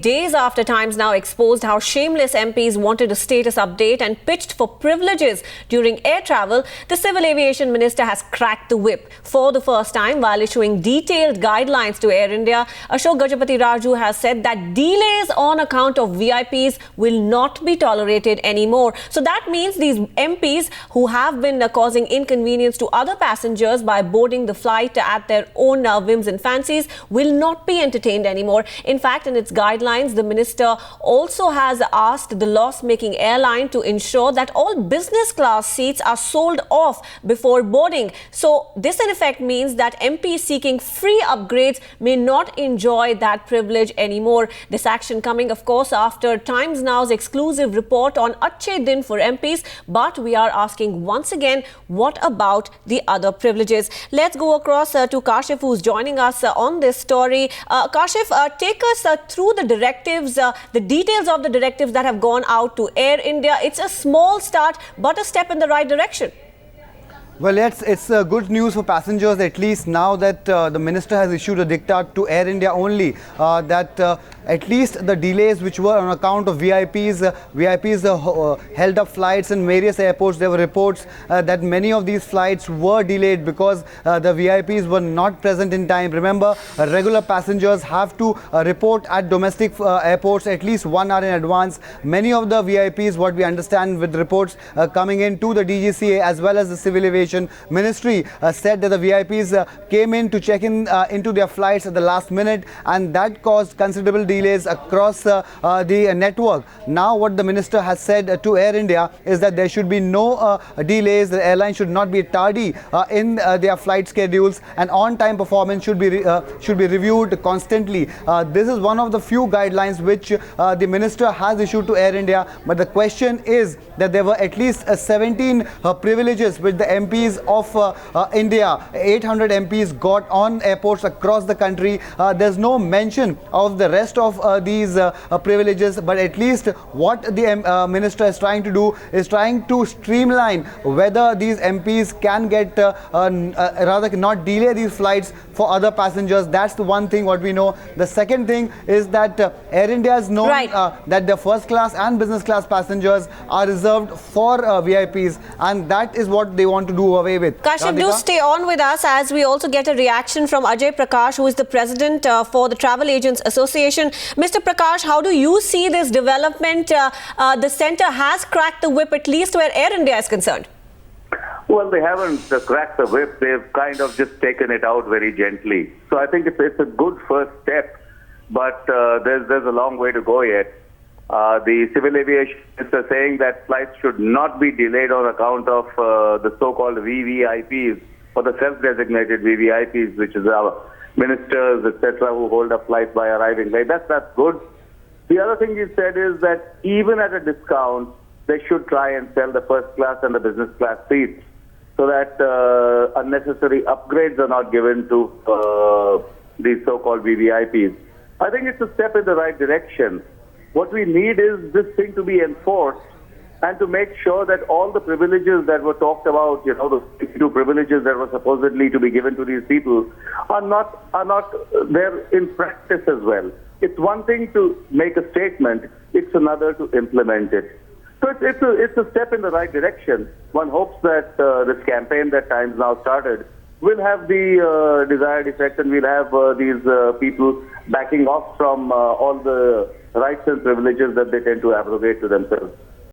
Days after Times Now exposed how shameless MPs wanted a status update and pitched for privileges during air travel, the Civil Aviation Minister has cracked the whip for the first time while issuing detailed guidelines to Air India. Ashok Gajapati Raju has said that delays on account of VIPs will not be tolerated anymore. So that means these MPs who have been causing inconvenience to other passengers by boarding the flight at their own whims and fancies will not be entertained anymore. In fact, in its guidelines, the minister also has asked the loss-making airline to ensure that all business class seats are sold off before boarding. So this in effect means that MPs seeking free upgrades may not enjoy that privilege anymore. This action coming, of course, after Times Now's exclusive report on Achhe Din for MPs. But we are asking once again, what about the other privileges? Let's go across to Kashif, who's joining us on this story. Kashif, take us through the directives, the details of the directives that have gone out to Air India. It's a small start, but a step in the right direction. Well, it's good news for passengers, at least now that the minister has issued a diktat to Air India only, that at least the delays which were on account of VIPs held up flights in various airports. There were reports that many of these flights were delayed because the VIPs were not present in time. Remember, regular passengers have to report at domestic airports at least 1 hour in advance. Many of the VIPs, what we understand with reports coming in to the DGCA as well as the Civil Aviation Ministry, said that the VIPs came in to check in into their flights at the last minute, and that caused considerable delays across the network. Now what the minister has said to Air India is that there should be no delays. The airline should not be tardy in their flight schedules, and on-time performance should be reviewed constantly. This is one of the few guidelines which the minister has issued to Air India. But the question is that there were at least 17 privileges which the MPs of India, 800 MPs got on airports across the country. There's no mention of the rest of these privileges, but at least what the minister is trying to do is trying to streamline whether these MPs can get rather not delay these flights for other passengers. That's the one thing what we know. The second thing is that Air India is known that the first class and business class passengers are reserved for VIPs, and that is what they want to do away with. Kashif, do stay on with us as we also get a reaction from Ajay Prakash, who is the president for the Travel Agents Association. Mr. Prakash, how do you see this development? The centre has cracked the whip, at least where Air India is concerned. Well, they haven't cracked the whip. They've kind of just taken it out very gently. So I think it's a good first step, but there's a long way to go yet. The Civil Aviation Minister saying that flights should not be delayed on account of the so-called VVIPs, or the self-designated VVIPs, which is our ministers, etc., who hold up flights by arriving late. That's good. The other thing he said is that even at a discount, they should try and sell the first class and the business class seats, so that unnecessary upgrades are not given to these so-called VVIPs. I think it's a step in the right direction. What we need is this thing to be enforced and to make sure that all the privileges that were talked about, you know, the 52 privileges that were supposedly to be given to these people are not there in practice as well. It's one thing to make a statement, it's another to implement it. So it's a step in the right direction. One hopes that this campaign that Times Now started will have the desired effect, and we'll have these people backing off from all the rights and privileges that they tend to abrogate to themselves.